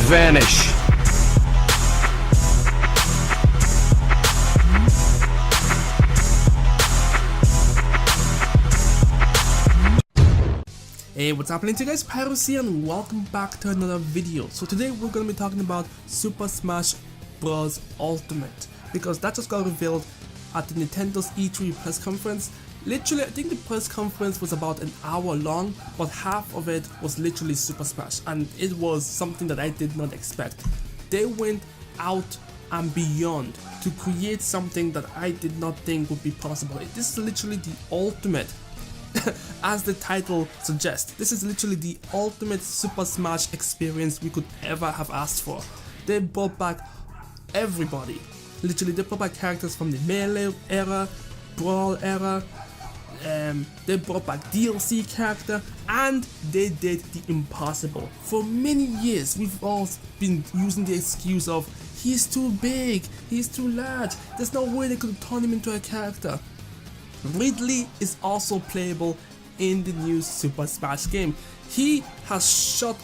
vanish. Hey, what's happening to you guys? Pyros here and welcome back to another video. So today we're going to be talking about Super Smash Bros. Ultimate, because that just got revealed at the Nintendo's E3 press conference. Literally, I think the press conference was about an hour long, but half of it was literally Super Smash, and it was something that I did not expect. They went out and beyond to create something that I did not think would be possible. This is literally the ultimate. As the title suggests, this is literally the ultimate Super Smash experience we could ever have asked for. They brought back everybody. Literally, they brought back characters from the Melee era, Brawl era, they brought back DLC character, and they did the impossible. For many years, we've all been using the excuse of, he's too big, he's too large, there's no way they could turn him into a character. Ridley is also playable in the new Super Smash game. He has shut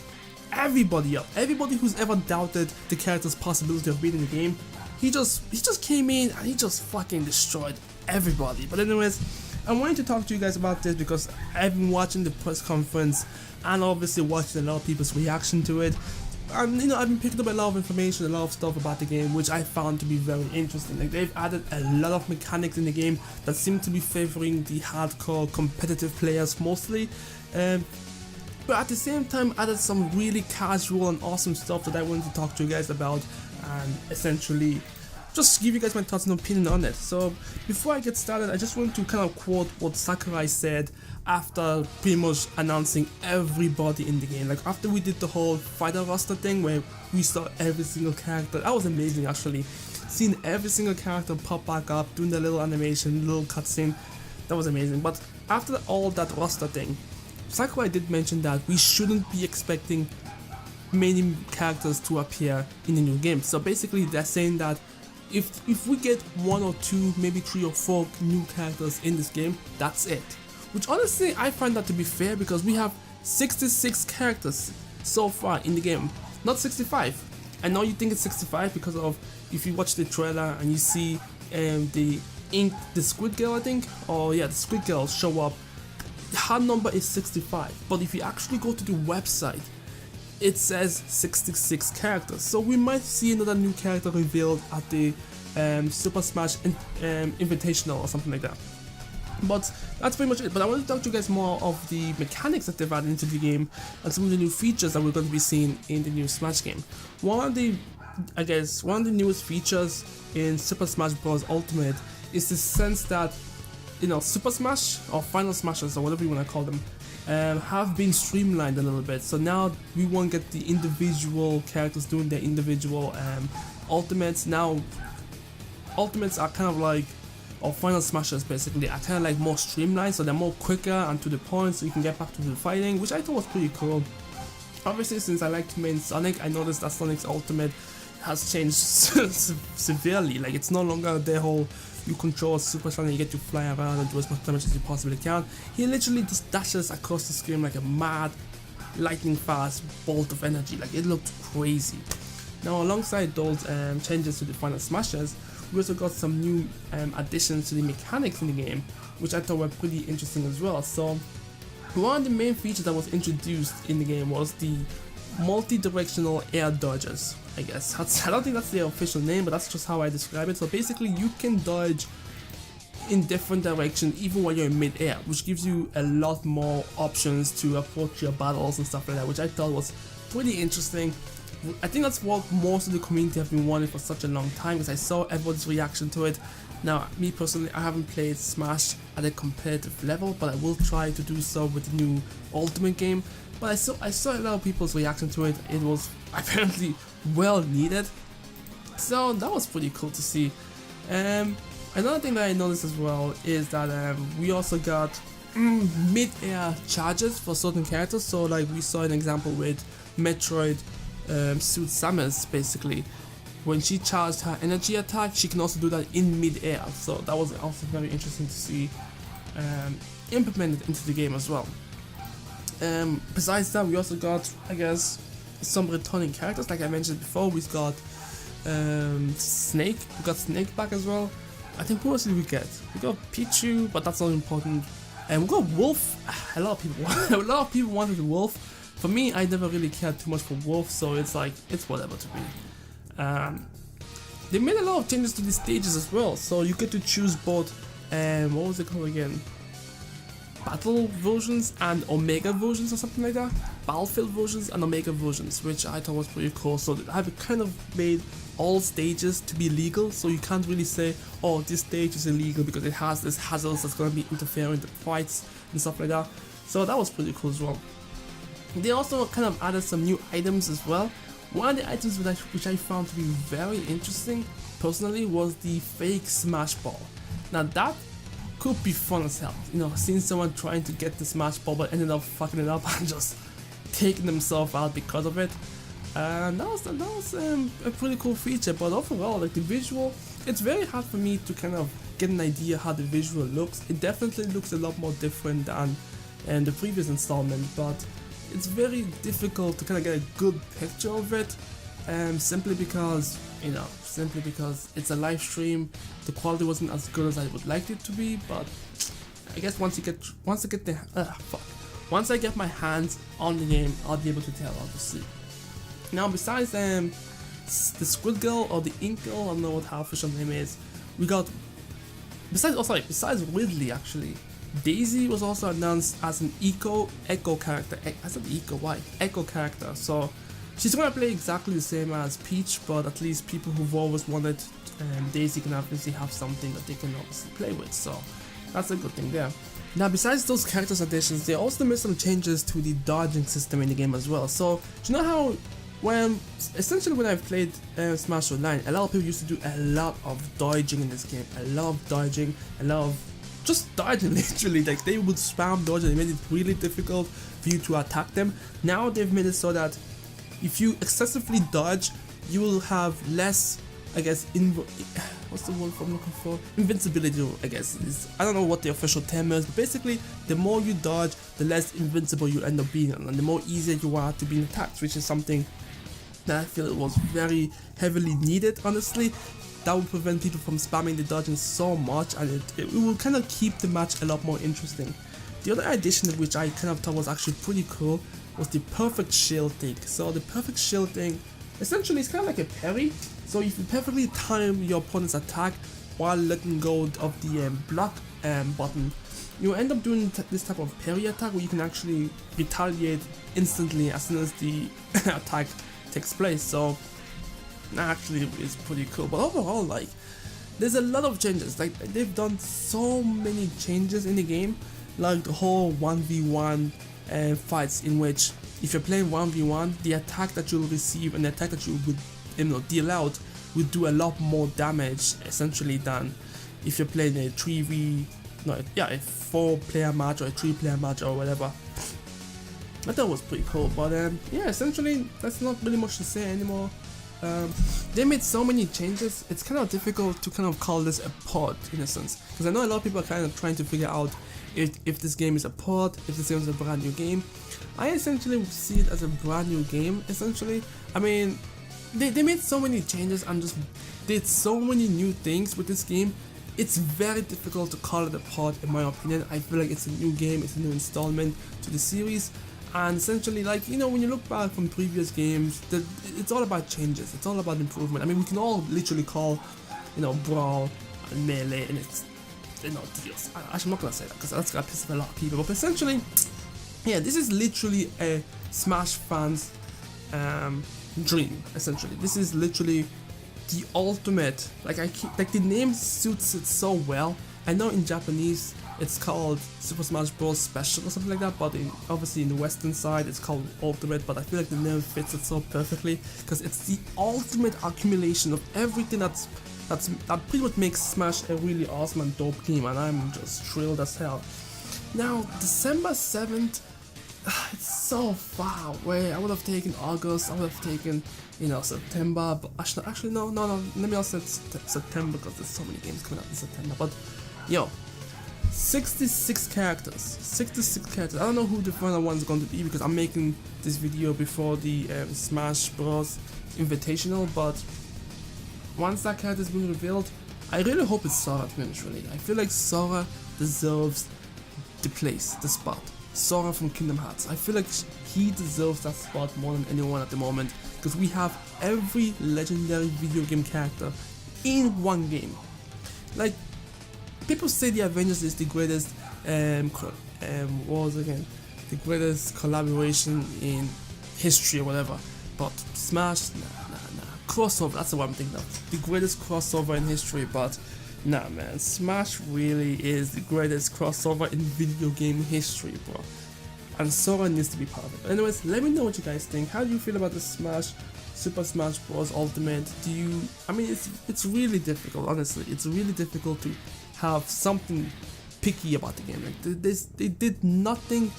everybody up. Everybody who's ever doubted the character's possibility of being in the game, he just came in and he just fucking destroyed everybody. But anyways, I wanted to talk to you guys about this because I've been watching the press conference and obviously watching a lot of people's reaction to it. And I've been picking up a lot of information, a lot of stuff about the game, which I found to be very interesting. Like, they've added a lot of mechanics in the game that seem to be favoring the hardcore competitive players mostly, but at the same time added some really casual and awesome stuff that I wanted to talk to you guys about and essentially just give you guys my thoughts and opinion on it. So before I get started, I just want to kind of quote what Sakurai said after pretty much announcing everybody in the game. Like, after we did the whole fighter roster thing where we saw every single character, that was amazing actually. Seeing every single character pop back up, doing the little animation, little cutscene, that was amazing. But after all that roster thing, Sakurai did mention that we shouldn't be expecting many characters to appear in the new game. So basically they're saying that if we get 1 or 2, maybe 3 or 4 new characters in this game, that's it. Which honestly, I find that to be fair because we have 66 characters so far in the game, not 65. I know you think it's 65 because of, if you watch the trailer and you see the Squid Girl, I think, or yeah, the Squid Girl show up, her number is 65. But if you actually go to the website, it says 66 characters. So we might see another new character revealed at the Super Smash Invitational or something like that. But that's pretty much it. But I want to talk to you guys more of the mechanics that they've added into the game and some of the new features that we're going to be seeing in the new Smash game. One of the newest features in Super Smash Bros. Ultimate is the sense that, Super Smash or Final Smashers or whatever you want to call them, have been streamlined a little bit. So now we won't get the individual characters doing their individual ultimates. Now ultimates are kind of like, or Final Smashers basically, are kind of like more streamlined, so they're more quicker and to the point, so you can get back to the fighting, which I thought was pretty cool. Obviously, since I like to main Sonic, I noticed that Sonic's ultimate has changed severely. Like, it's no longer the whole you control Super Sonic, you get to fly around and do as much damage as you possibly can. He literally just dashes across the screen like a mad, lightning fast bolt of energy. Like, it looked crazy. Now, alongside those changes to the Final Smashers, we also got some new additions to the mechanics in the game, which I thought were pretty interesting as well. So one of the main features that was introduced in the game was the multi-directional air dodges, I guess. I don't think that's the official name, but that's just how I describe it. So basically you can dodge in different directions even while you're in mid-air, which gives you a lot more options to approach your battles and stuff like that, which I thought was pretty interesting. I think that's what most of the community have been wanting for such a long time, because I saw everyone's reaction to it. Now, me personally, I haven't played Smash at a competitive level, but I will try to do so with the new Ultimate game. But I saw a lot of people's reaction to it. It was apparently well needed, so that was pretty cool to see. Another thing that I noticed as well is that we also got mid-air charges for certain characters. So like we saw an example with Metroid Suit Samus, basically when she charged her energy attack, she can also do that in mid-air. So that was also very interesting to see implemented into the game as well. Besides that, we also got, I guess, some returning characters, like I mentioned before. We've got Snake. We got Snake back as well. I think who else did we get? We got Pichu, but that's not important. And we got Wolf. A lot of people wanted the Wolf. For me, I never really cared too much for Wolf, so it's like it's whatever to me. They made a lot of changes to the stages as well, so you get to choose both. What was it called again? Battle versions and Omega versions or something like that. Battlefield versions and Omega versions, which I thought was pretty cool. So I've kind of made all stages to be legal, so you can't really say, oh, this stage is illegal because it has this hazards that's going to be interfering with the fights and stuff like that. So that was pretty cool as well. They also kind of added some new items as well. One of the items which I found to be very interesting personally was the fake smash ball. Now that could be fun as hell, you know, seeing someone trying to get the smash ball but ended up fucking it up and just taking themselves out because of it. That was a pretty cool feature, but overall, like the visual, it's very hard for me to kind of get an idea how the visual looks. It definitely looks a lot more different than in the previous installment, but it's very difficult to kind of get a good picture of it, simply because it's a live stream. The quality wasn't as good as I would like it to be, but I guess once I get my hands on the game, I'll be able to tell, obviously. Now, besides the Squid Girl or the Ink Girl, I don't know what her official name is, we got besides Ridley actually, Daisy was also announced as an Echo character. I said Echo, why? Echo character. So she's gonna play exactly the same as Peach, but at least people who've always wanted Daisy can obviously have something that they can obviously play with. So that's a good thing there. Now, besides those characters additions, they also made some changes to the dodging system in the game as well. So do you know how when I've played Smash Online, a lot of people used to do a lot of dodging in this game. A lot of dodging, a lot of just dodging literally. Like they would spam dodge and it made it really difficult for you to attack them. Now they've made it so that if you excessively dodge, you will have less, I guess, what's the word I'm looking for? Invincibility, I guess. I don't know what the official term is, but basically, the more you dodge, the less invincible you end up being, and the more easier you are to be attacked, which is something that I feel it was very heavily needed, honestly. That would prevent people from spamming the dodging so much, and it will kind of keep the match a lot more interesting. The other addition which I kind of thought was actually pretty cool was the perfect shield thing. So the perfect shield thing essentially is kind of like a parry. So if you perfectly time your opponent's attack while letting go of the block button, you end up doing this type of parry attack where you can actually retaliate instantly as soon as the attack takes place. So that actually is pretty cool. But overall, like, there's a lot of changes. Like, they've done so many changes in the game, like the whole 1v1 fights, in which if you're playing 1v1, the attack that you'll receive and the attack that you would deal out would do a lot more damage essentially than if you're playing a 4-player match or a 3-player match or whatever. I thought it was pretty cool, but yeah, essentially that's not really much to say anymore. They made so many changes, it's kind of difficult to kind of call this a port in a sense, because I know a lot of people are kind of trying to figure out if this game is a port, if this game is a brand new game. I essentially see it as a brand new game, essentially. I mean, they made so many changes and just did so many new things with this game. It's very difficult to call it a port in my opinion. I feel like it's a new game, it's a new installment to the series. And essentially, like, you know, when you look back from previous games, it's all about changes, it's all about improvement. I mean, we can all literally call, you know, Brawl and Melee, and it's, you know, deals. I'm not gonna say that because that's gonna piss off a lot of people, but essentially, yeah, this is literally a Smash fans dream. Essentially, this is literally the ultimate. Like the name suits it so well. I know in Japanese it's called Super Smash Bros. Special or something like that, but obviously in the Western side it's called Ultimate. But I feel like the name fits it so perfectly because it's the ultimate accumulation of everything that pretty much makes Smash a really awesome and dope game, and I'm just thrilled as hell. Now, December 7th, it's so far away. I would have taken August, I would have taken, you know, September, but actually no, let me also say September because there's so many games coming out in September. But yo, 66 characters. 66 characters. I don't know who the final one's going to be because I'm making this video before the Smash Bros. Invitational, but once that character's been revealed, I really hope it's Sora, to be honest, really. I feel like Sora deserves the place, the spot. Sora from Kingdom Hearts. I feel like he deserves that spot more than anyone at the moment because we have every legendary video game character in one game. Like, people say the Avengers is the greatest, what was it again? The greatest collaboration in history or whatever. But Smash, nah. Crossover, that's the one I'm thinking of. The greatest crossover in history, but nah, man. Smash really is the greatest crossover in video game history, bro. And Sora needs to be part of it. But anyways, let me know what you guys think. How do you feel about the Super Smash Bros. Ultimate? I mean, it's really difficult, honestly. It's really difficult to have something picky about the game. Like, they did nothing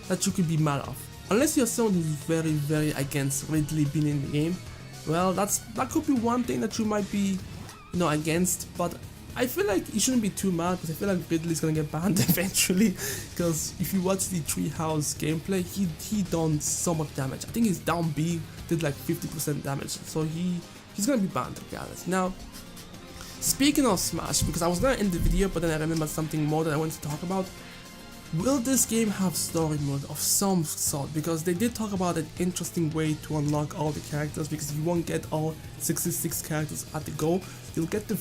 that you could be mad of. Unless you're someone who's very, very against Ridley being in the game. Well, that could be one thing that you might be, against, but I feel like you shouldn't be too mad because I feel like Ridley's gonna get banned eventually. Because if you watch the Treehouse gameplay, he done so much damage. I think his down B did like 50% damage, so he's gonna be banned regardless. Now, speaking of Smash, because I was gonna end the video, but then I remembered something more that I wanted to talk about. Will this game have story mode of some sort? Because they did talk about an interesting way to unlock all the characters, because you won't get all 66 characters at the go. You'll get the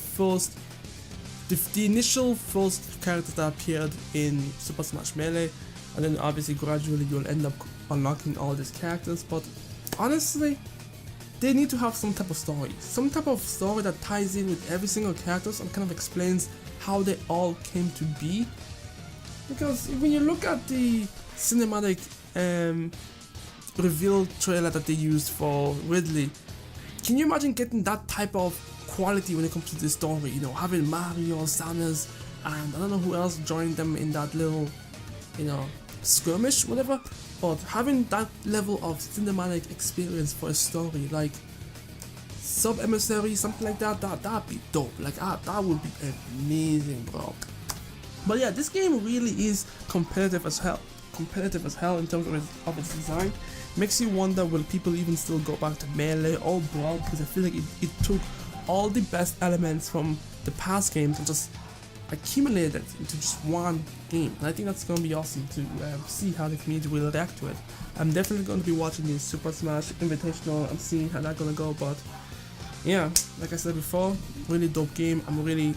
initial first characters that appeared in Super Smash Melee, and then obviously gradually you'll end up unlocking all these characters. But honestly, they need to have some type of story. Some type of story that ties in with every single character and kind of explains how they all came to be. Because when you look at the cinematic reveal trailer that they used for Ridley, can you imagine getting that type of quality when it comes to the story? Having Mario, Samus, and I don't know who else joined them in that little, skirmish, whatever. But having that level of cinematic experience for a story, like Sub-Emissary, something like that'd be dope. Like, that would be amazing, bro. But yeah, this game really is competitive as hell. Competitive as hell in terms of its design. Makes you wonder, will people even still go back to Melee or Brawl? Because I feel like it took all the best elements from the past games and just accumulated it into just one game. And I think that's going to be awesome to see how the community will react to it. I'm definitely going to be watching the Super Smash Invitational and seeing how that's going to go. But yeah, like I said before, really dope game. I'm really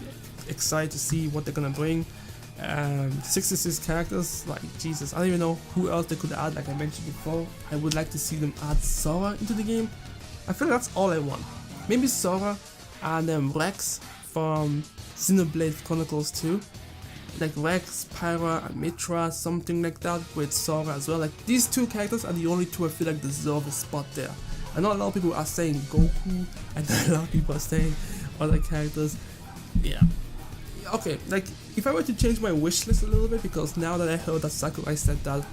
excited to see what they're going to bring. 66 characters, like Jesus, I don't even know who else they could add. Like I mentioned before, I would like to see them add Sora into the game. I feel like that's all I want. Maybe Sora and Rex from Xenoblade Chronicles 2. Like Rex, Pyra, and Mitra, something like that with Sora as well. Like these two characters are the only two I feel like deserve a spot there. I know a lot of people are saying Goku, and a lot of people are saying other characters. Yeah. Okay, like if I were to change my wish list a little bit, because now that I heard that Sakurai said that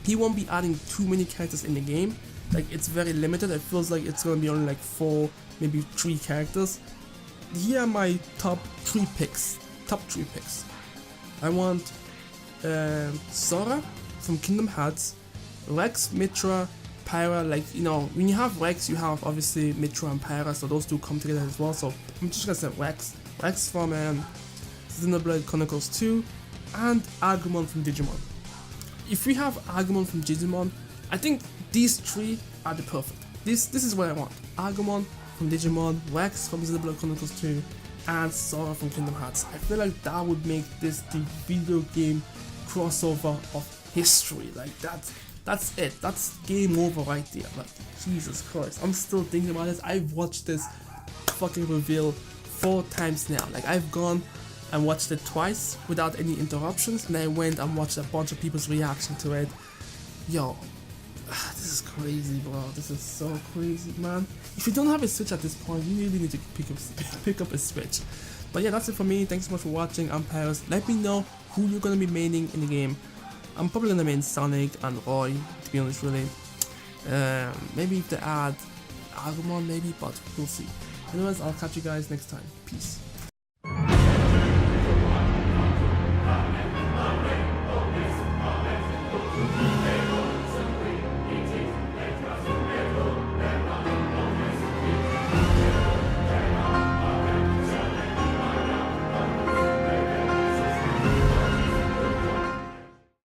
he won't be adding too many characters in the game, like it's very limited. It feels like it's gonna be only like 4, maybe 3 characters. Here are my top 3 picks. I want Sora from Kingdom Hearts, Rex, Mitra, Pyra. Like, when you have Rex, you have obviously Mitra and Pyra, so those two come together as well. So I'm just gonna say Rex from Xenoblade Chronicles 2, and Agumon from Digimon. If we have Agumon from Digimon, I think these 3 are the perfect. This is what I want. Agumon from Digimon, Rex from Xenoblade Chronicles 2, and Sora from Kingdom Hearts. I feel like that would make this the video game crossover of history. Like that's it. That's game over right there. Like, Jesus Christ. I'm still thinking about this. I've watched this fucking reveal 4 times now. Like, I've gone and watched it twice without any interruptions, and I went and watched a bunch of people's reaction to it. Yo, this is crazy, bro. This is so crazy, man. If you don't have a Switch at this point, you really need to pick up a Switch. But yeah, that's it for me. Thanks so much for watching. I'm Paris. Let me know who you're gonna be maining in the game. I'm probably gonna main Sonic and Roy, to be honest, really. Maybe if they add Agumon, maybe, but we'll see. Anyways, I'll catch you guys next time. Peace.